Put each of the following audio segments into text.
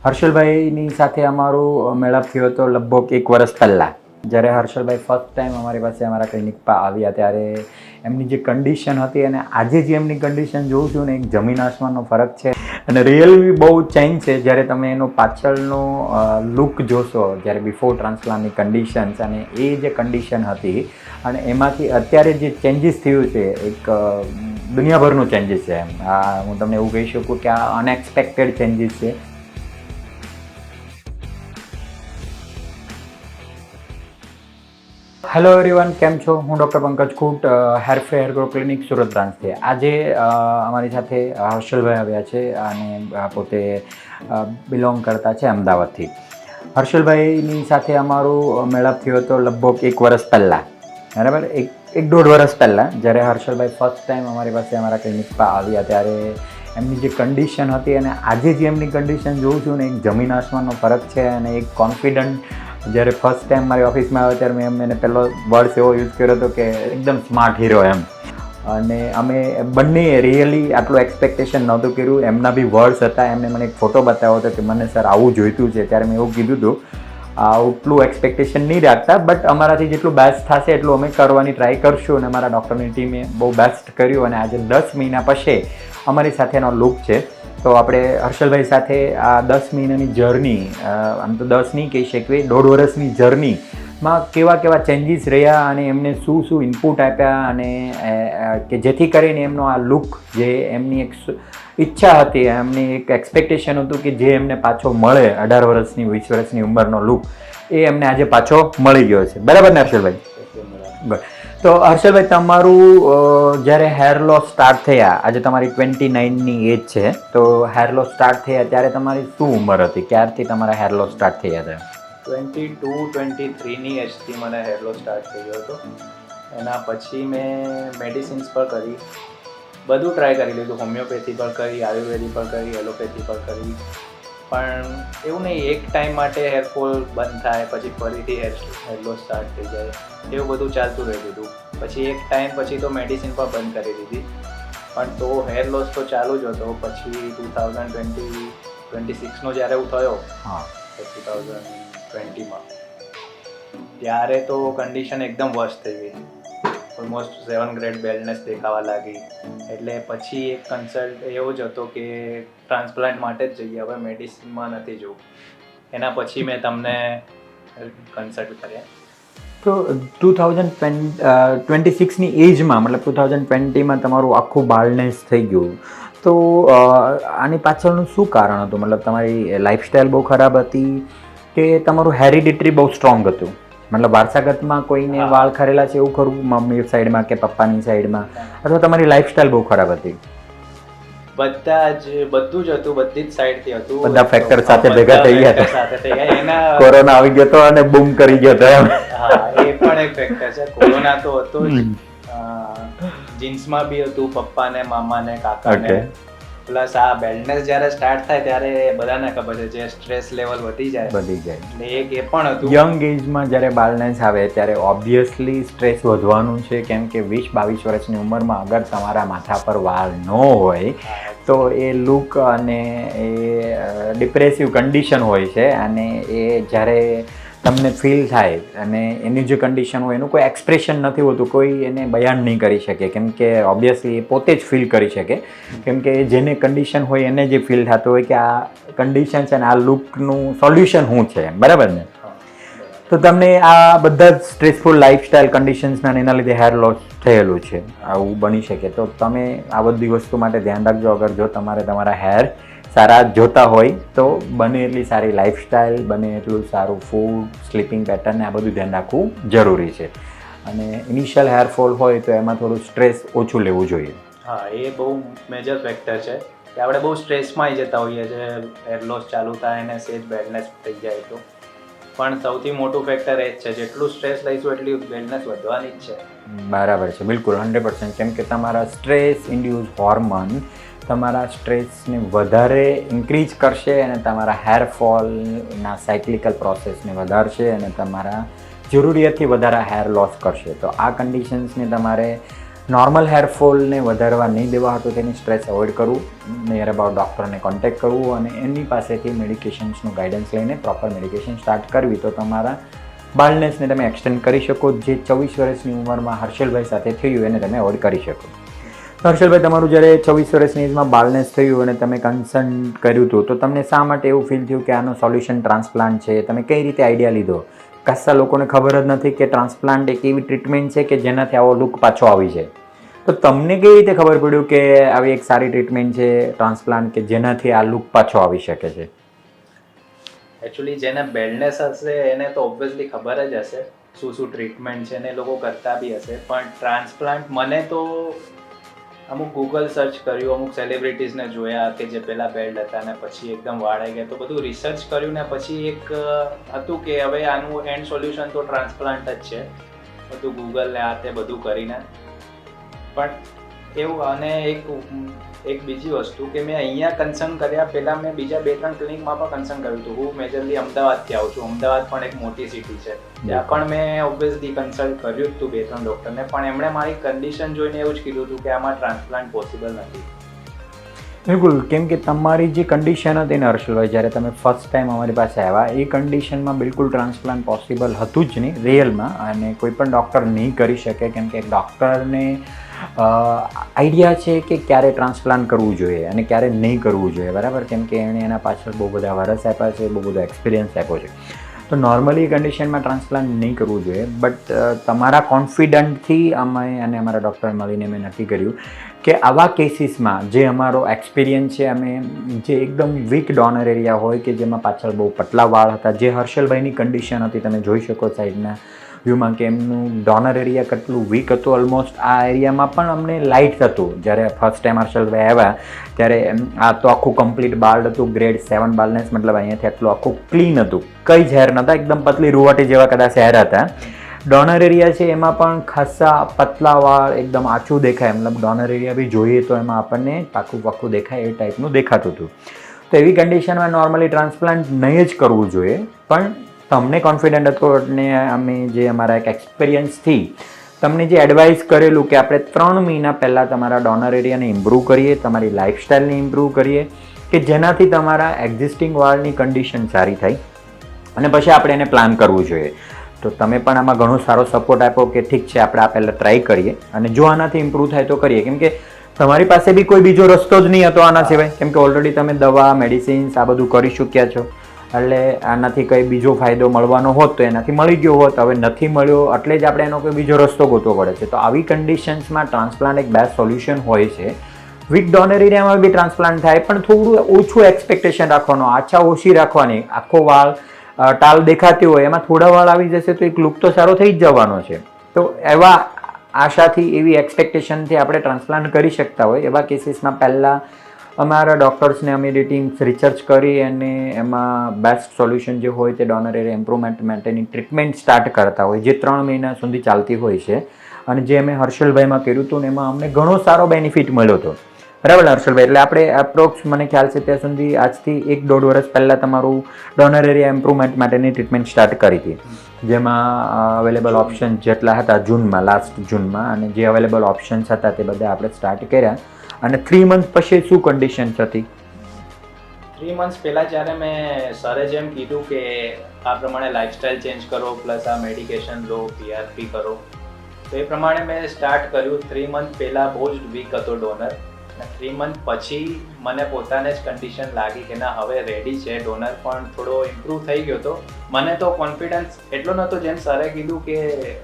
હર્ષલભાઈની સાથે અમારો મેળાપ થયો હતો લગભગ 1 વર્ષ પહેલાં. જ્યારે હર્ષલભાઈ ફર્સ્ટ ટાઈમ અમારી પાસે અમારા ક્લિનિક પર આવ્યા ત્યારે એમની જે કન્ડિશન હતી અને આજે જે એમની કન્ડિશન જોઉં છું ને એક જમીન આસમાનનો ફરક છે અને રિયલી બહુ ચેન્જ છે. જ્યારે તમે એનો પાછળનો લુક જોશો, જ્યારે બિફોર ટ્રાન્સપ્લાન્ટની કન્ડિશન્સ અને એ જે કન્ડિશન હતી અને એમાંથી અત્યારે જે ચેન્જીસ થયું છે એક દુનિયાભરનું ચેન્જીસ છે. એમ હું તમને એવું કહી શકું કે આ અનએક્સપેક્ટેડ ચેન્જીસ છે. હેલો એવરીવન, કેમ છો? હું ડૉક્ટર પંકજ ખૂટ, હેરફે હેર ગ્રો ક્લિનિક સુરત બ્રાન્ચથી. આજે અમારી સાથે હર્ષલભાઈ આવ્યા છે અને પોતે બિલોંગ કરતા છે અમદાવાદથી. હર્ષલભાઈની સાથે અમારો મેળાપ થયો હતો લગભગ 1 વર્ષ પહેલાં, બરાબર. એક દોઢ વર્ષ પહેલાં જ્યારે હર્ષલભાઈ ફર્સ્ટ ટાઈમ અમારી પાસે અમારા ક્લિનિક પર આવ્યા ત્યારે એમની જે કન્ડિશન હતી અને આજે જે એમની કન્ડિશન જોઉં છું ને એક જમીન આસમાનનો ફરક છે. અને એક કોન્ફિડન્ટ, જ્યારે ફર્સ્ટ ટાઈમ મારી ઓફિસમાં આવ્યો ત્યારે મેં એને પહેલો વર્ડ્સ એવો યુઝ કર્યો હતો કે એકદમ સ્માર્ટ હીરો એમ. અને અમે બંને રિયલી આટલું એક્સપેક્ટેશન નહોતું કર્યું. એમના બી વર્ડ્સ હતા. એમને મને એક ફોટો બતાવ્યો હતો કે મને સર આવું જોઈતું છે. ત્યારે મેં એવું કીધું હતું આટલું એક્સપેક્ટેશન નહીં રાખતા, બટ અમારાથી જેટલું બેસ્ટ થશે એટલું અમે કરવાની ટ્રાય કરશું. અને અમારા ડૉક્ટરની ટીમે બહુ બેસ્ટ કર્યું અને આજે 10 મહિના પછી અમારી સાથેનો લુક છે. તો આપણે હર્ષલભાઈ સાથે આ 10 મહિનાની જર્ની, આમ તો 10 નહીં કહી શકીએ, 1.5 વર્ષની જર્નીમાં કેવા કેવા ચેન્જીસ રહ્યા અને એમને શું ઇનપુટ આપ્યા અને કે જેથી કરીને એમનો આ લુક, જે એમની એક ઈચ્છા હતી, એમની એક એક્સપેક્ટેશન હતું કે જે એમને પાછો મળે 18 વર્ષની 20 વર્ષની ઉંમરનો લુક, એ એમને આજે પાછો મળી ગયો છે. બરાબર ને હર્ષલભાઈ? બરાબર. તો હર્ષલભાઈ, તમારું જ્યારે હેર લોસ સ્ટાર્ટ થયા, આજે તમારી 29ની એજ છે, તો હેર લોસ સ્ટાર્ટ થયા ત્યારે તમારી શું ઉંમર હતી? ક્યારથી તમારા હેર લોસ સ્ટાર્ટ થયા હતા? 22-23ની એજથી મને હેર લોસ સ્ટાર્ટ થયો હતો. એના પછી મેં મેડિસિન્સ પર કરી, બધું ટ્રાય કરી લીધું. હોમિયોપેથી પર કરી, આયુર્વેદિક પર કરી, એલોપેથી પર કરી, પણ એવું નહીં એક ટાઈમ માટે હેરફોલ બંધ થાય પછી ફરીથી હેર લોસ સ્ટાર્ટ થઈ જાય, એવું બધું ચાલતું રહેતું હતું. પછી એક ટાઈમ પછી તો મેડિસિન પણ બંધ કરી દીધી, પણ તો હેર લોસ તો ચાલુ જ હતો. પછી 2026નો જ્યારે હું થયો, 2020માં, ત્યારે તો કન્ડિશન એકદમ વર્સ્ટ થઈ ગઈ. ઓલમોસ્ટ 7 ગ્રેડ બેલ્ડનેસ દેખાવા લાગી. એટલે પછી એક કન્સલ્ટ એવો જ હતો કે ટ્રાન્સપ્લાન્ટ માટે જ જઈએ, હવે મેડિસિનમાં નથી જવું. એના પછી મેં તમને કન્સલ્ટ કર્યા. તો 2026ની એજમાં, મતલબ 2020માં તમારું આખું બાલ્ડનેસ થઈ ગયું, તો આની પાછળનું શું કારણ હતું? મતલબ તમારી લાઈફસ્ટાઈલ બહુ ખરાબ હતી કે તમારું હેરિડિટરી બહુ સ્ટ્રોંગ હતું? મતલબ વારસાગતમાં કોઈને વાળ ખરેલા છે એવું ખરું, મમ્મી સાઈડમાં કે પપ્પાની સાઈડમાં, અથવા તમારી લાઈફસ્ટાઈલ બહુ ખરાબ હતી? બધું જ હતું, બધી જ સાઈડથી હતું. બધા ફેક્ટર સાથે ભેગા થઈ ગયા હતા. એના કોરોના આવી ગયો હતો અને બૂમ કરી ગયો હતો એમ. હા, એ પણ એક ફેક્ટર છે. કોરોના તો હતો જ, જીન્સમાં બી હતું, પપ્પાને, મામાને, કાકાને. પ્લસ આ બેલ્ડનેસ જ્યારે સ્ટાર્ટ થાય ત્યારે બધાને ખબર છે જે સ્ટ્રેસ લેવલ વધી જાય. એટલે એક એ પણ હતું. યંગ એજમાં જ્યારે બાલ્ડનેસ આવે ત્યારે ઓબ્વિયસલી સ્ટ્રેસ વધવાનું છે, કેમ કે 20-22 વર્ષની ઉંમરમાં અગર તમારા માથા પર વાળ ન હોય તો એ લુક અને એ ડિપ્રેસિવ કન્ડિશન હોય છે. અને એ જ્યારે તમને ફીલ થાય અને એની જે કન્ડિશન હોય એનું કોઈ એક્સપ્રેશન નથી હોતું, કોઈ એને બયાન નહીં કરી શકે, કેમ કે ઓબ્વિયસલી એ પોતે જ ફીલ કરી શકે, કેમ કે જેને કન્ડિશન હોય એને જે ફીલ થતું હોય કે આ કન્ડિશન છે ને આ લુકનું સોલ્યુશન શું છે, બરાબર ને? તો તમને આ બધા જ સ્ટ્રેસફુલ લાઈફસ્ટાઈલ કન્ડિશન્સના એના લીધે હેર લોસ થયેલું છે, આવું બની શકે. તો તમે આ બધી વસ્તુ માટે ધ્યાન રાખજો. અગર જો તમારે તમારા હેર સારા જોતા હોય તો બને એટલી સારી લાઈફસ્ટાઈલ, બને એટલું સારું ફૂડ, સ્લીપિંગ પેટર્ન, આ બધું ધ્યાન રાખવું જરૂરી છે. અને ઇનિશિયલ હેરફોલ હોય તો એમાં થોડું સ્ટ્રેસ ઓછું લેવું જોઈએ. હા, એ બહુ મેજર ફેક્ટર છે કે આપણે બહુ સ્ટ્રેસમાં આવી જતા હોઈએ છીએ. હેર લોસ ચાલુ થાય અને સેજ બેડનેસ થઈ જાય તો પણ સૌથી મોટું ફેક્ટર એ જ છે, જેટલું સ્ટ્રેસ લઈશું એટલી બેડનેસ વધવાની જ છે. બરાબર છે, બિલકુલ 100%. કેમ કે તમારા સ્ટ્રેસ ઇન્ડ્યુસ હોર્મોન તમારા સ્ટ્રેસને વધારે ઇન્ક્રીઝ કરશે અને તમારા હેરફોલના સાયક્લિકલ પ્રોસેસને વધારશે અને તમારા જરૂરિયાતથી વધારે હેર લોસ કરશે. તો આ કન્ડિશન્સને તમારે નોર્મલ હેરફોલને વધારવા નહીં દેવા હતો તેની સ્ટ્રેસ અવોઇડ કરવું, નિયર અબાઉટ ડૉક્ટરને કોન્ટેક્ટ કરવું અને એની પાસેથી મેડિકેશન્સનું ગાઈડન્સ લઈને પ્રોપર મેડિકેશન સ્ટાર્ટ કરવી તો તમારા બાલ્ડનેસને તમે એક્સટેન્ડ કરી શકો. જે 24 વર્ષની ઉંમરમાં હર્ષલભાઈ સાથે થયું એને તમે અવોઇડ કરી શકો. તો હર્ષલભાઈ, તમારું જ્યારે 24 વર્ષની એજમાં બાલ્ડનેસ થયું અને તમે કન્સર્ન કર્યું હતું તો તમને શા માટે એવું ફીલ થયું કે આનો સોલ્યુશન ટ્રાન્સપ્લાન્ટ છે? તમે કઈ રીતે આઈડિયા લીધો? કશા લોકોને ખબર જ નથી કે ટ્રાન્સપ્લાન્ટ એક એવી ટ્રીટમેન્ટ છે કે જેનાથી આવો લુક પાછો આવી જાય. તો તમને કેવી રીતે ખબર પડ્યું કે આવી એક સારી ટ્રીટમેન્ટ છે ટ્રાન્સપ્લાન્ટ કે જેનાથી આ લુક પાછો આવી શકે છે? એકચ્યુઅલી જેને બેલ્ડનેસ હશે એને તો ઓબ્વિયસલી ખબર જ હશે શું શું ટ્રીટમેન્ટ છે ને એ લોકો કરતા બી હશે. પણ ટ્રાન્સપ્લાન્ટ મને તો અમુક ગૂગલ સર્ચ કર્યું, અમુક સેલિબ્રિટીઝને જોયા કે જે પહેલાં બેલ્ડ હતા ને પછી એકદમ વાળાઈ ગયા, તો બધું રિસર્ચ કર્યું ને પછી એક હતું કે હવે આનું એન્ડ સોલ્યુશન તો ટ્રાન્સપ્લાન્ટ જ છે. બધું ગૂગલ ને આ તે બધું કરીને પણ એવું. અને એક બીજી વસ્તુ કે મેં અહીંયા કન્સર્ન કર્યા પહેલાં મેં બીજા 2-3 ક્લિનિકમાં પણ કન્સર્ન કર્યું હતું. હું મેજરલી અમદાવાદથી આવું છું. અમદાવાદ પણ એક મોટી સિટી છે. ત્યાં પણ મેં ઓબ્વિયસલી કન્સલ્ટ કર્યું હતું 2-3 ડૉક્ટરને, પણ એમણે મારી કન્ડિશન જોઈને એવું જ કીધું હતું કે આમાં ટ્રાન્સપ્લાન્ટ પોસિબલ નથી. બિલકુલ, કેમ કે તમારી જે કન્ડિશન હતી ને હર્ષલભાઈ, જ્યારે તમે ફર્સ્ટ ટાઈમ અમારી પાસે આવ્યા એ કન્ડિશનમાં બિલકુલ ટ્રાન્સપ્લાન્ટ પોસિબલ હતું જ નહીં રિયલમાં, અને કોઈ પણ ડૉક્ટર નહીં કરી શકે. કેમ કે એક ડૉક્ટરને આઈડિયા છે કે ક્યારે ટ્રાન્સપ્લાન્ટ કરવું જોઈએ અને ક્યારે નહીં કરવું જોઈએ, બરાબર? કેમ કે એણે એના પાછળ બહુ બધા વર્ષ આપ્યા છે, બહુ બધો એક્સપિરિયન્સ આપ્યો છે. તો નોર્મલી કન્ડિશનમાં ટ્રાન્સપ્લાન્ટ નહીં કરવું જોઈએ. બટ તમારા કોન્ફિડન્ટથી અમે અને અમારા ડૉક્ટર મળીને મેં નક્કી કર્યું કે આવા કેસીસમાં જે અમારો એક્સપિરિયન્સ છે, અમે જે એકદમ વીક ડોનર એરિયા હોય કે જેમાં પાછળ બહુ પતલા વાળ હતા, જે હર્ષલભાઈની કન્ડિશન હતી, તમે જોઈ શકો સાઈડના વ્યૂમાં કે એમનું ડોનર એરિયા કેટલું વીક હતું. ઓલમોસ્ટ આ એરિયામાં પણ અમને લાઇટ હતું. જ્યારે ફર્સ્ટ ટાઈમ હર્ષલભાઈ આવ્યા ત્યારે આ તો આખું કમ્પ્લીટ બાલ્ડ હતું, ગ્રેડ 7 બાલ્ડનેસ, મતલબ અહીંયાથી આટલું આખું ક્લીન હતું, કંઈ જ હેર નહોતા, એકદમ પતલી રૂવાટી જેવા કદાચ હેર હતા. ડોનર એરિયા છે એમાં પણ ખાસા પતલા વાળ, એકદમ આછું દેખાય, મતલબ ડોનર એરિયા બી જોઈએ તો એમાં આપણને પાકું દેખાય એ ટાઈપનું દેખાતું હતું. તો એવી કન્ડિશનમાં નોર્મલી ટ્રાન્સપ્લાન્ટ નહીં જ કરવું જોઈએ. પણ તમને કોન્ફિડન્ટ હતો અને અમે જે અમારા એક એક્સપિરિયન્સથી તમને જે એડવાઇસ કરેલું કે આપણે 3 મહિના પહેલાં તમારા ડોનર એરિયાને ઇમ્પ્રૂવ કરીએ, તમારી લાઇફસ્ટાઈલને ઇમ્પ્રૂવ કરીએ કે જેનાથી તમારા એક્ઝિસ્ટિંગ વાળની કન્ડિશન સારી થાય અને પછી આપણે એને પ્લાન કરવું જોઈએ. તો તમે પણ આમાં ઘણો સારો સપોર્ટ આપ્યો કે ઠીક છે, આપણે આ પહેલાં ટ્રાય કરીએ અને જો આનાથી ઇમ્પ્રૂવ થાય તો કરીએ. કેમ કે તમારી પાસે બી કોઈ બીજો રસ્તો જ નહીં હતો આના સિવાય, કેમ કે ઓલરેડી તમે દવા, મેડિસિન્સ આ બધું કરી ચૂક્યા છો. એટલે આનાથી કંઈ બીજો ફાયદો મળવાનો હોત તો એનાથી મળી ગયો હોત. હવે નથી મળ્યો એટલે જ આપણે એનો કોઈ બીજો રસ્તો ગોતવો પડે છે. તો આવી કન્ડિશન્સમાં ટ્રાન્સપ્લાન્ટ એક બેસ્ટ સોલ્યુશન હોય છે. વીક ડોનર એરિયામાં બી ટ્રાન્સપ્લાન્ટ થાય, પણ થોડું ઓછું એક્સપેક્ટેશન રાખવાનું, આછા ઓછી રાખવાની. આખો વાળ ટાલ દેખાતી હોય એમાં થોડા વાળ આવી જશે તો એક લુક તો સારો થઈ જ જવાનો છે. તો એવા આશાથી, એવી એક્સપેક્ટેશનથી આપણે ટ્રાન્સપ્લાન્ટ કરી શકતા હોય એવા કેસીસમાં પહેલાં અમારા ડૉક્ટર્સને અમારી ટીમ્સ રિસર્ચ કરી અને એમાં બેસ્ટ સોલ્યુશન જે હોય તે ડોનર એરિયા ઇમ્પ્રુવમેન્ટ માટેની ટ્રીટમેન્ટ સ્ટાર્ટ કરતા હોય, જે 3 મહિના સુધી ચાલતી હોય છે. અને જે અમે હર્ષલભાઈમાં કર્યું હતું ને એમાં અમને ઘણો સારો બેનિફિટ મળ્યો હતો, બરાબર હર્ષલભાઈ? એટલે આપણે એપ્રોક્સ મને ખ્યાલ છે ત્યાં સુધી આજથી 1-1.5 વર્ષ પહેલાં તમારું ડોનર એરિયા ઇમ્પ્રુવમેન્ટ માટેની ટ્રીટમેન્ટ સ્ટાર્ટ કરી હતી, જેમાં અવેલેબલ ઓપ્શન જેટલા હતા જૂનમાં, લાસ્ટ જૂનમાં, અને જે અવેલેબલ ઓપ્શન્સ હતા તે બધા આપણે સ્ટાર્ટ કર્યા. અને 3 મંથ પછી શું કન્ડિશન્સ હતી? 3 મંથ્સ પહેલાં જ્યારે મેં સરે જેમ કીધું કે આ પ્રમાણે લાઇફસ્ટાઈલ ચેન્જ કરો પ્લસ આ મેડિકેશન લો, PRP કરો, તો એ પ્રમાણે મેં સ્ટાર્ટ કર્યું. 3 મંથ પહેલાં બહુ જ વીક હતો ડોનર, અને 3 મંથ પછી મને પોતાને જ કન્ડિશન લાગી કે ના હવે રેડી છે. ડોનર પણ થોડો ઇમ્પ્રૂવ થઈ ગયો હતો. મને તો કોન્ફિડન્સ એટલો નહોતો, જેમ સરે કીધું કે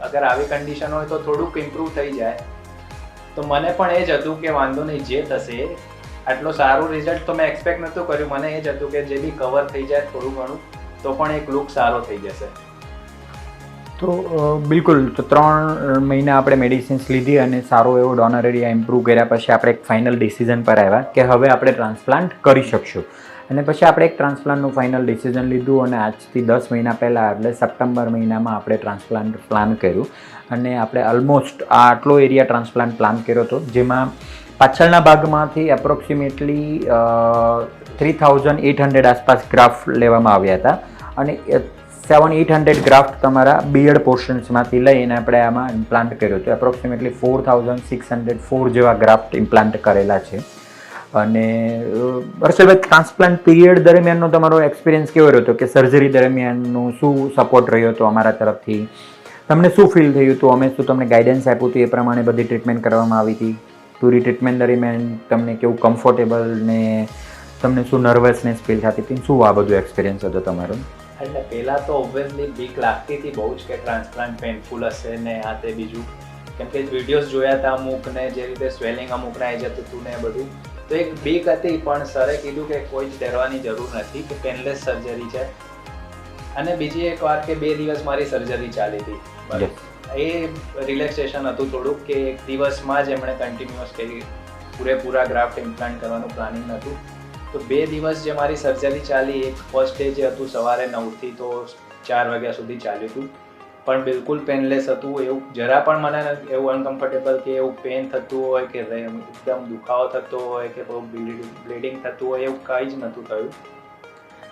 અગર આવી કન્ડિશન હોય તો થોડુંક ઇમ્પ્રૂવ થઈ જાય. તો મને પણ એ જ હતું કે વાંધો નહીં, જે થશે. આટલો સારું રિઝલ્ટ તો મેં એક્સપેક્ટ નહોતું કર્યું. મને એ જ હતું કે જે બી કવર થઈ જાય થોડું ઘણું તો પણ એક લુક સારો થઈ જશે. તો બિલકુલ, તો 3 મહિના આપણે મેડિસિન્સ લીધી અને સારો એવો ડોનર એરિયા ઇમ્પ્રૂવ કર્યા પછી આપણે એક ફાઇનલ ડિસિઝન પર આવ્યા કે હવે આપણે ટ્રાન્સપ્લાન્ટ કરી શકશું. અને પછી આપણે એક ટ્રાન્સપ્લાન્ટનું ફાઇનલ ડિસિઝન લીધું અને આજથી 10 મહિના પહેલાં એટલે સપ્ટેમ્બર મહિનામાં આપણે ટ્રાન્સપ્લાન્ટ પ્લાન કર્યું. અને આપણે ઓલમોસ્ટ આટલો એરિયા ટ્રાન્સપ્લાન્ટ પ્લાન કર્યો હતો, જેમાં પાછળના ભાગમાંથી એપ્રોક્સિમેટલી 3800 આસપાસ ગ્રાફ લેવામાં આવ્યા હતા. અને 700-800 ગ્રાફ્ટ તમારા બિયર્ડ પોર્શન્સમાંથી લઈને આપણે આમાં ઇમ્પ્લાન્ટ કર્યો હતો. એપ્રોક્સિમેટલી 4604 જેવા ગ્રાફ્ટ ઇમ્પ્લાન્ટ કરેલા છે. અને હર્ષલભાઈ, ટ્રાન્સપ્લાન્ટ પીરિયડ દરમિયાનનો તમારો એક્સપિરિયન્સ કેવો રહ્યો હતો કે સર્જરી દરમિયાનનું શું સપોર્ટ રહ્યો હતો અમારા તરફથી? તમને શું ફીલ થયું હતું? અમે શું તમને ગાઈડન્સ આપ્યું હતું એ પ્રમાણે બધી ટ્રીટમેન્ટ કરવામાં આવી હતી? પૂરી ટ્રીટમેન્ટ દરમિયાન તમને કેવું કમ્ફર્ટેબલ ને તમને શું નર્વસનેસ ફીલ થતી હતી? શું આ બધું એક્સપિરિયન્સ હતો તમારો? એટલે પહેલાં તો ઓબ્વિયસલી બીક લાગતી હતી બહુ જ કે ટ્રાન્સપ્લાન્ટ પેનફુલ હશે ને આ તે બીજું, કેમ કે વિડીયોઝ જોયા હતા અમુકને જે રીતે સ્વેલિંગ અમુકને આવી જતું હતું ને બધું, તો એક બીક હતી. પણ સરે કીધું કે કોઈ જ ડરવાની જરૂર નથી, કે પેનલેસ સર્જરી છે. અને બીજી એક વાત કે 2 દિવસ મારી સર્જરી ચાલી હતી. એ રિલેક્સેશન હતું થોડુંક કે એક દિવસમાં જ એમણે કન્ટિન્યુઅસ કરી પૂરેપૂરા ગ્રાફ્ટ ઇમ્પ્લાન્ટ કરવાનું પ્લાનિંગ હતું. તો 2 દિવસ જે મારી સર્જરી ચાલી, એક ફર્સ્ટ ડે જે હતું સવારે 9થી તો 4 વાગ્યા સુધી ચાલ્યું હતું, પણ બિલકુલ પેનલેસ હતું. એવું જરા પણ મને એવું અનકમ્ફર્ટેબલ કે એવું પેન થતું હોય કે એકદમ દુખાવો થતો હોય કે બહુ બ્લીડિંગ થતું હોય એવું કંઈ જ નહોતું થયું.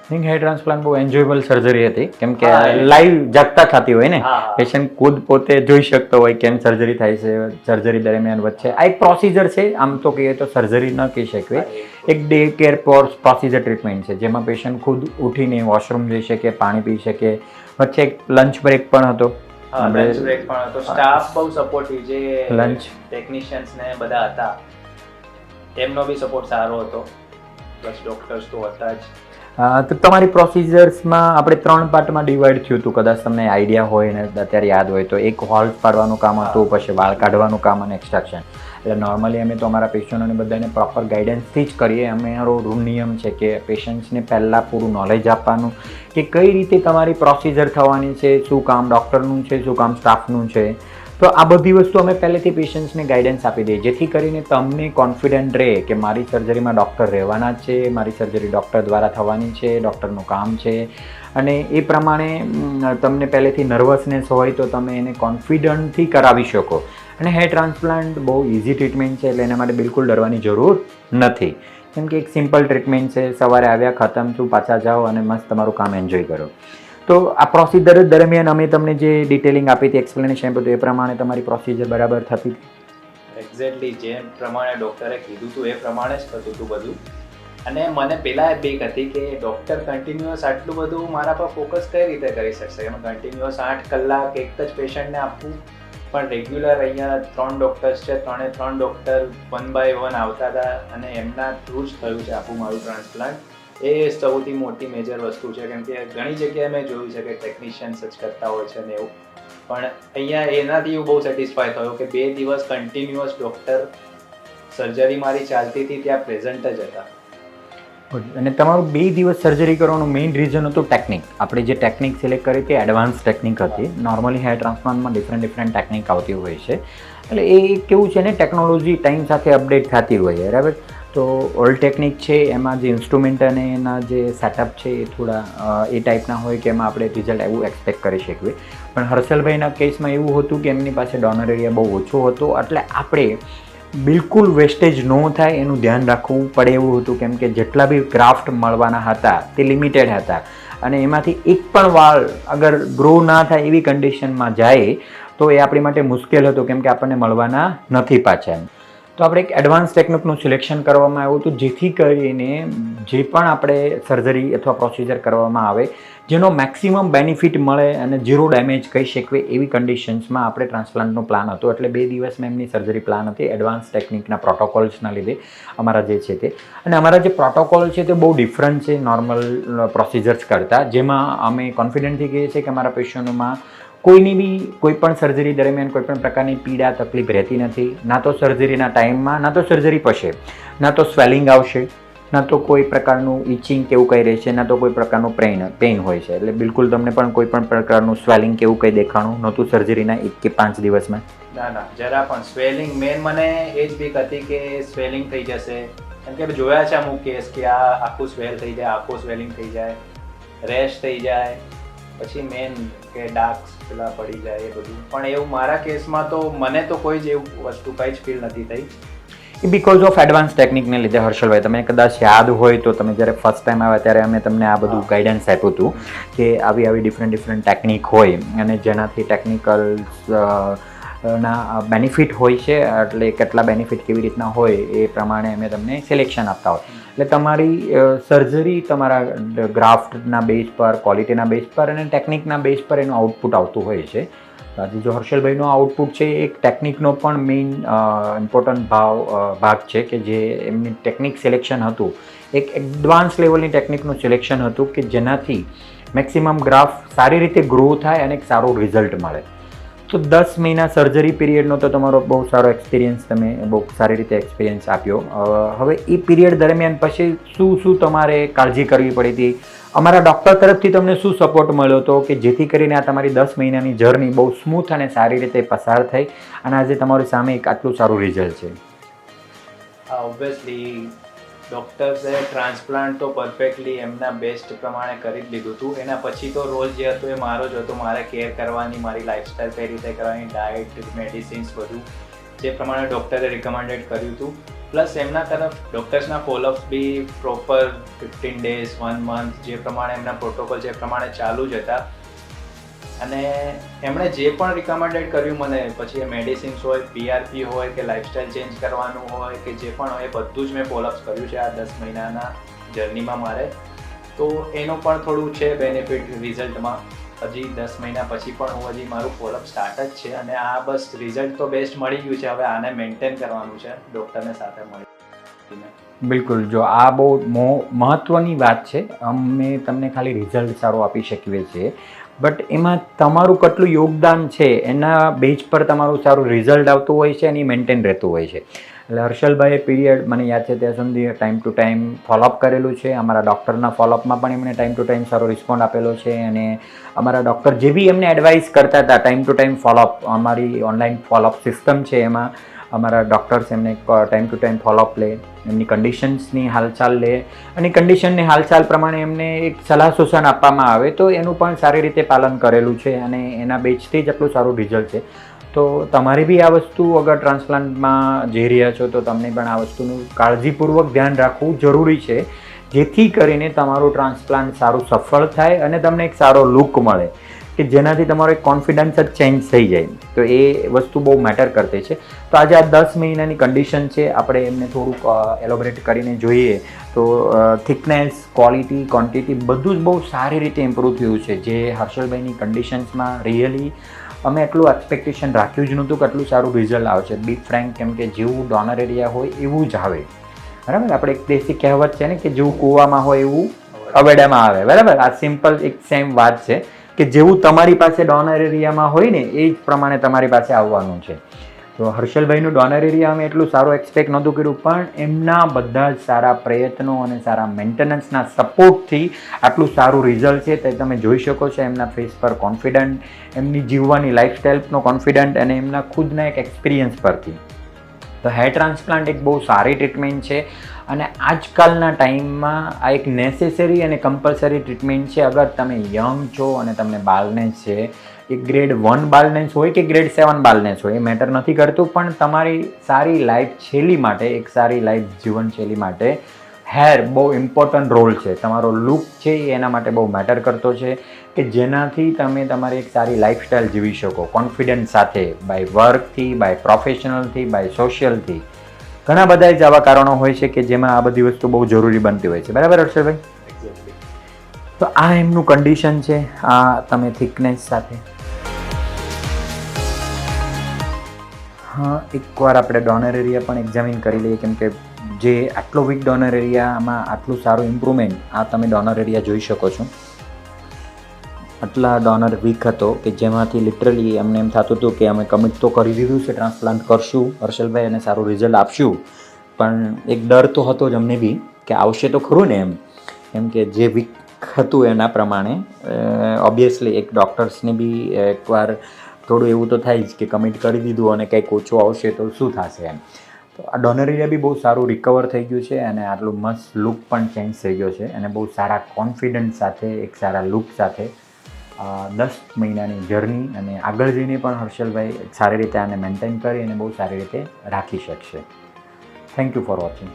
થિંક હેર ટ્રાન્સપ્લાન્ટ બહુ એન્જોયેબલ સર્જરી હતી, કેમ કે લાઈવ જાગતા થતી હોય ને, પેશન્ટ ખુદ પોતે જોઈ શકતો હોય કેમ સર્જરી થાય છે. સર્જરી દરમિયાન વચ્ચે આ એક પ્રોસિજર છે, આમ તો કહીએ તો સર્જરી ન કહી શકીએ, એક ડે કેર પ્રોસિજર ટ્રીટમેન્ટ છે જેમાં પેશન્ટ ખુદ ઉઠીને વોશરૂમ જઈ શકે, પાણી પી શકે, વચ્ચે એક લંચ બ્રેક પણ હતો. લંચ બ્રેક પણ હતો. સ્ટાફ બહુ સપોર્ટિવ, જે લંચ ટેકનિશિયન્સ ને બધા હતા એમનો બી સપોર્ટ સારો હતો, પ્લસ ડોક્ટર્સ તો હતા જ. તો તમારી પ્રોસિજર્સમાં આપણે 3 પાર્ટમાં ડિવાઈડ થયું હતું, કદાચ તમને આઈડિયા હોય ને અત્યારે યાદ હોય તો. એક હોલ્સ પાડવાનું કામ હતું, પછી વાળ કાઢવાનું કામ અને એક્સ્ટ્રાક્શન. એટલે નોર્મલી અમે તો અમારા પેશન્ટોને બધાને પ્રોપર ગાઈડન્સથી જ કરીએ. અમારો રૂલ નિયમ છે કે પેશન્ટ્સને પહેલાં પૂરું નોલેજ આપવાનું કે કઈ રીતે તમારી પ્રોસિજર થવાની છે, શું કામ ડૉક્ટરનું છે, શું કામ સ્ટાફનું છે. તો આ બધી વસ્તુ અમે પહેલેથી પેશન્ટ્સને ગાઈડન્સ આપી દઈએ, જેથી કરીને તમને કોન્ફિડન્ટ રહે કે મારી સર્જરીમાં ડૉક્ટર રહેવાના જ છે, મારી સર્જરી ડૉક્ટર દ્વારા થવાની છે, ડૉક્ટરનું કામ છે. અને એ પ્રમાણે તમને પહેલેથી નર્વસનેસ હોય તો તમે એને કોન્ફિડન્ટથી કરાવી શકો. અને હેર ટ્રાન્સપ્લાન્ટ બહુ ઇઝી ટ્રીટમેન્ટ છે, એટલે એના માટે બિલકુલ ડરવાની જરૂર નથી, કેમ કે એક સિમ્પલ ટ્રીટમેન્ટ છે. સવારે આવ્યા, ખતમ થયું, પાછા જાઓ અને મસ્ત તમારું કામ એન્જોય કરો. તો આ પ્રોસિજર દરમિયાન અમે તમને જે ડિટેલિંગ આપી હતી, એક્સપ્લેનેશન આપ્યું હતું, એ પ્રમાણે તમારી પ્રોસિજર બરાબર થતી હતી? એક્ઝેક્ટલી જેમ પ્રમાણે ડૉક્ટરે કીધું હતું એ પ્રમાણે જ થતું હતું બધું. અને મને પહેલાં બીક હતી કે ડૉક્ટર કન્ટિન્યુઅસ આટલું બધું મારા પર ફોકસ કઈ રીતે કરી શકશે. એમાં કન્ટિન્યુઅસ 8 કલાક એક જ પેશન્ટને આપવું, પણ રેગ્યુલર અહીંયા 3 ડૉક્ટર્સ છે, 3 ડૉક્ટર 1 બાય 1 આવતા હતા અને એમના થ્રુ જ થયું છે આખું મારું ટ્રાન્સપ્લાન્ટ. એ સૌથી મોટી મેજર વસ્તુ છે, કેમ કે ઘણી જગ્યાએ મેં જોયું છે કે ટેકનિશિયન્સ જ કરતા હોય છે ને એવું, પણ અહીંયા એનાથી હું બહુ સેટિસ્ફાય થયો કે 2 દિવસ કન્ટિન્યુઅસ ડૉક્ટર સર્જરી મારી ચાલતી હતી ત્યાં પ્રેઝન્ટ જ હતા. અને તમારું 2 દિવસ સર્જરી કરવાનું મેઇન રીઝન હતું ટેકનિક. આપણે જે ટેકનિક સિલેક્ટ કરી હતી એડવાન્સ ટેકનિક હતી. નોર્મલી હેર ટ્રાન્સપ્લાન્ટમાં ડિફરન્ટ ટેકનિક આવતી હોય છે, એટલે એ કેવું છે ને, ટેકનોલોજી ટાઈમ સાથે અપડેટ થતી હોય, બરાબર. તો ઓલ્ડ ટેકનિક છે એમાં જે ઇન્સ્ટ્રુમેન્ટ અને એના જે સેટઅપ છે એ થોડા એ ટાઈપના હોય કે એમાં આપણે રિઝલ્ટ એવું એક્સપેક્ટ કરી શકીએ. પણ હર્ષલભાઈના કેસમાં એવું હતું કે એમની પાસે ડોનર એરિયા બહુ ઓછો હતો, એટલે આપણે બિલકુલ વેસ્ટેજ ન થાય એનું ધ્યાન રાખવું પડે એવું હતું, કેમ કે જેટલા બી ગ્રાફ્ટ મળવાના હતા તે લિમિટેડ હતા. અને એમાંથી એક પણ વાળ અગર ગ્રો ના થાય એવી કન્ડિશનમાં જાય તો એ આપણી માટે મુશ્કેલ હતું, કેમ કે આપણને મળવાના નથી પાછા. તો આપણે એક એડવાન્સ ટેકનિકનું સિલેક્શન કરવામાં આવ્યું હતું, જેથી કરીને જે પણ આપણે સર્જરી અથવા પ્રોસિજર કરવામાં આવે જેનો મેક્સિમમ બેનિફિટ મળે અને ઝીરો ડેમેજ કહી શકીએ એવી કન્ડિશન્સમાં આપણે ટ્રાન્સપ્લાન્ટનો પ્લાન હતો. એટલે 2 દિવસમાં એમની સર્જરી પ્લાન હતી એડવાન્સ ટેકનિકના પ્રોટોકોલ્સના લીધે અમારા જે છે તે. અને અમારા જે પ્રોટોકોલ છે તે બહુ ડિફરન્ટ છે નોર્મલ પ્રોસિજર્સ કરતાં, જેમાં અમે કોન્ફિડન્ટથી કહીએ છીએ કે અમારા પેશન્ટોમાં કોઈની બી કોઈ પણ સર્જરી દરમિયાન કોઈ પણ પ્રકારની પીડા તકલીફ રહેતી નથી, ના તો સર્જરીના ટાઈમમાં, ના તો સર્જરી પછી, ના તો સ્વેલિંગ આવશે, ના તો કોઈ પ્રકારનું ઇચિંગ કે એવું કંઈ રહેશે, ના તો કોઈ પ્રકારનું પેઇન હોય છે. એટલે બિલકુલ તમને પણ કોઈ પણ પ્રકારનું સ્વેલિંગ કે એવું કંઈ દેખાણું નહોતું સર્જરીના 1 કે 5 દિવસમાં? ના, જરા પણ. સ્વેલિંગ મેન મને એ જ બીક હતી કે સ્વેલિંગ થઈ જશે, કેમ કે જોયા છે અમુક કેસ કે આ આખું સ્વેલ થઈ જાય, આખું સ્વેલિંગ થઈ જાય, રેશ થઈ જાય, પછી મેન કે ડાર્ક પેલા પડી જાય એ બધું. પણ એવું મારા કેસમાં તો મને તો કોઈ જ એવું વસ્તુ કંઈ જ ફીલ નથી થઈ. એ બિકોઝ ઓફ એડવાન્સ ટેકનિકને લીધે. હર્ષલભાઈ, તમે કદાચ યાદ હોય તો તમે જ્યારે ફર્સ્ટ ટાઈમ આવ્યા ત્યારે અમે તમને આ બધું ગાઈડન્સ આપ્યું હતું કે આવી ડિફરન્ટ ટેકનિક હોય અને જેનાથી ટેકનિકલ્સ ના બેનિફિટ હોય છે, એટલે કેટલા બેનિફિટ કેવી રીતના હોય એ પ્રમાણે અમે તમને સિલેક્શન આપતા હોય. એટલે તમારી સર્જરી તમારા ગ્રાફ્ટના બેઝ પર, ક્વોલિટીના બેઝ પર અને ટેકનિકના બેઝ પર એનું આઉટપુટ આવતું હોય છે. આજે જો હર્ષલભાઈનો આઉટપુટ છે એક ટેકનિકનો પણ મેઇન ઇમ્પોર્ટન્ટ ભાગ છે કે જે એમની ટેકનિક સિલેક્શન હતું, એક એડવાન્સ લેવલની ટેકનિકનું સિલેક્શન હતું કે જેનાથી મેક્સિમમ ગ્રાફ સારી રીતે ગ્રો થાય અને એક સારું રિઝલ્ટ મળે. તો 10 મહિના સર્જરી પીરિયડનો તો તમારો બહુ સારો એક્સપિરિયન્સ, તમે બહુ સારી રીતે એક્સપિરિયન્સ આપ્યો. હવે એ પીરિયડ દરમિયાન પછી શું તમારે કાળજી કરવી પડી હતી? અમારા ડૉક્ટર તરફથી તમને શું સપોર્ટ મળ્યો હતો કે જેથી કરીને આ તમારી 10 મહિનાની જર્ની બહુ સ્મૂથ અને સારી રીતે પસાર થઈ અને આજે તમારી સામે એક આટલું સારું રિઝલ્ટ છે? ઓબ્વિયસલી ડૉક્ટર્સે ટ્રાન્સપ્લાન્ટ તો પરફેક્ટલી એમના બેસ્ટ પ્રમાણે કરી જ લીધું હતું. એના પછી તો રોલ જે હતું એ મારો જ હતો, મારે કેર કરવાની, મારી લાઈફસ્ટાઈલ કઈ રીતે કરવાની, ડાયટ, મેડિસિન્સ, બધું જે પ્રમાણે ડૉક્ટરે રિકમેન્ડેડ કર્યું હતું. પ્લસ એમના તરફ ડૉક્ટર્સના ફોલોઅપ્સ બી પ્રોપર 15 ડેઝ, 1 મંથ જે પ્રમાણે એમના પ્રોટોકોલ જે પ્રમાણે ચાલુ જ હતા. અને એમણે જે પણ રિકમેન્ડેડ કર્યું મને, પછી એ મેડિસિન્સ હોય, PRP હોય કે લાઈફસ્ટાઈલ ચેન્જ કરવાનું હોય કે જે પણ હોય, એ બધું જ મેં ફોલોઅપ્સ કર્યું છે આ 10 મહિનાના જર્નીમાં મારે. તો એનું પણ થોડું છે બેનિફિટ રિઝલ્ટમાં. હજી 10 મહિના પછી પણ હું હજી મારું ફોલોઅપ સ્ટાર્ટ જ છે અને આ બસ રિઝલ્ટ તો બેસ્ટ મળી ગયું છે. હવે આને મેન્ટેન કરવાનું છે ડૉક્ટરને સાથે મળીને. બિલકુલ, જો આ બહુ મહત્ત્વની વાત છે. અમે તમને ખાલી રિઝલ્ટ સારું આપી શકીએ છીએ, બટ એમાં તમારું કેટલું યોગદાન છે એના બેઝ પર તમારું સારું રિઝલ્ટ આવતું હોય છે અને એ મેન્ટેન રહેતું હોય છે. એટલે હર્ષલભાઈએ પીરિયડ મને યાદ છે ત્યાં સુધી ટાઈમ ટુ ટાઈમ ફોલોઅપ કરેલું છે. અમારા ડૉક્ટરના ફોલોઅપમાં પણ એમણે ટાઈમ ટુ ટાઈમ સારો રિસ્પોન્ડ આપેલો છે અને અમારા ડૉક્ટર જે બી એમને એડવાઇસ કરતા હતા ટાઈમ ટુ ટાઈમ ફોલોઅપ, અમારી ઓનલાઈન ફોલોઅપ સિસ્ટમ છે એમાં અમારા ડૉક્ટર્સ એમને ટાઈમ ટુ ટાઈમ ફોલોઅપ લે, એમની કન્ડિશન્સની હાલચાલ લે અને કન્ડિશનની હાલચાલ પ્રમાણે એમને એક સલાહ સૂચન આપવામાં આવે તો એનું પણ સારી રીતે પાલન કરેલું છે અને એના બેઝથી જ આટલું સારું રિઝલ્ટ છે. તો તમારે બી આ વસ્તુ અગર ટ્રાન્સપ્લાન્ટમાં જઈ રહ્યા છો તો તમને પણ આ વસ્તુનું કાળજીપૂર્વક ધ્યાન રાખવું જરૂરી છે, જેથી કરીને તમારું ટ્રાન્સપ્લાન્ટ સારું સફળ થાય અને તમને એક સારો લુક મળે કે જેનાથી તમારો એક કોન્ફિડન્સ જ ચેન્જ થઈ જાય. તો એ વસ્તુ બહુ મેટર કરતી છે. તો આજે આ 10 મહિનાની કન્ડિશન છે, આપણે એમને થોડુંક એલોબરેટ કરીને જોઈએ તો થિકનેસ, ક્વોલિટી, ક્વોન્ટિટી બધું જ બહુ સારી રીતે ઇમ્પ્રૂવ થયું છે. જે હર્ષલભાઈની કન્ડિશન્સમાં રિયલી અમે એટલું એક્સપેક્ટેશન રાખ્યું જ નહોતું કે આટલું સારું રિઝલ્ટ આવશે. બી ફ્રેન્ક, કેમ કે જેવું ડોનર એરિયા હોય એવું જ આવે, બરાબર. આપણે એક દેશી કહેવત છે ને કે જેવું કૂવામાં હોય એવું અવેડામાં આવે, બરાબર. આ સિમ્પલ એક સેમ વાત છે કે જેવું તમારી પાસે ડોનર એરિયામાં હોય ને એ જ પ્રમાણે તમારી પાસે આવવાનું છે. તો હર્ષલભાઈનું ડોનર એરિયા અમે એટલું સારું એક્સપેક્ટ નહોતું કર્યું, પણ એમના બધા જ સારા પ્રયત્નો અને સારા મેન્ટેનન્સના સપોર્ટથી આટલું સારું રિઝલ્ટ છે તે તમે જોઈ શકો છો. એમના ફેસ પર કોન્ફિડન્ટ, એમની જીવવાની લાઈફસ્ટાઈલનો કોન્ફિડન્ટ અને એમના ખુદના એક એક્સપિરિયન્સ પરથી. તો હેર ટ્રાન્સપ્લાન્ટ એક બહુ સારી ટ્રીટમેન્ટ છે અને આજકાલના ટાઈમમાં આ એક નેસેસરી અને કમ્પલસરી ટ્રીટમેન્ટ છે. અગર તમે યંગ છો અને તમને બાલનેસ છે, એ ગ્રેડ 1 બાલનેસ હોય કે ગ્રેડ 7 બાલનેસ હોય એ મેટર નથી કરતું, પણ તમારી સારી લાઈફશૈલી માટે, એક સારી લાઈફ જીવનશૈલી માટે હેર બહુ ઇમ્પોર્ટન્ટ રોલ છે. તમારો લુક છે એ એના માટે બહુ મેટર કરતો છે કે જેનાથી તમે તમારી એક સારી લાઈફસ્ટાઈલ જીવી શકો કોન્ફિડન્સ સાથે, બાય વર્કથી, બાય પ્રોફેશનલથી, બાય સોશિયલથી. ઘણા બધા જ આવા કારણો હોય છે કે જેમાં આ બધી વસ્તુ બહુ જરૂરી બનતી હોય છે, બરાબર હર્ષલભાઈ? તો આ એમનું કન્ડિશન છે, આ તમે થિકનેસ સાથે. હા, એકવાર આપણે ડોનર એરિયા પણ એક્ઝામિન કરી લઈએ, કેમ કે જે આટલો વીક ડોનર એરિયામાં આટલું સારું ઇમ્પ્રુવમેન્ટ આ તમે ડોનર એરિયા જોઈ શકો છો. આટલા ડોનર વીક હતો કે જેમાંથી લિટરલી અમને એમ થતું હતું કે અમે કમિટ તો કરી દીધું છે, ટ્રાન્સપ્લાન્ટ કરશું હર્ષલભાઈ અને સારું રિઝલ્ટ આપશું, પણ એક ડર તો હતો જ અમને બી કે આવશે તો ખરું ને એમ કે જે વીક હતું એના પ્રમાણે ઓબ્વિયસલી એક ડૉક્ટર્સને બી એકવાર થોડું એવું તો થાય જ કે કમિટ કરી દીધું અને કંઈક ઓછું આવશે તો શું થશે એમ. તો આ ડોનર એરિયા બી બહુ સારું રિકવર થઈ ગયું છે અને આટલું મસ્ત લુક પણ ચેન્જ થઈ ગયો છે અને બહુ સારા કોન્ફિડન્સ સાથે, એક સારા લુક સાથે 10 મહિનાની જર્ની અને આગળ જઈને પણ હર્ષલભાઈ સારી રીતે આને મેન્ટેન કરી અને બહુ સારી રીતે રાખી શકશે. Thank you for watching.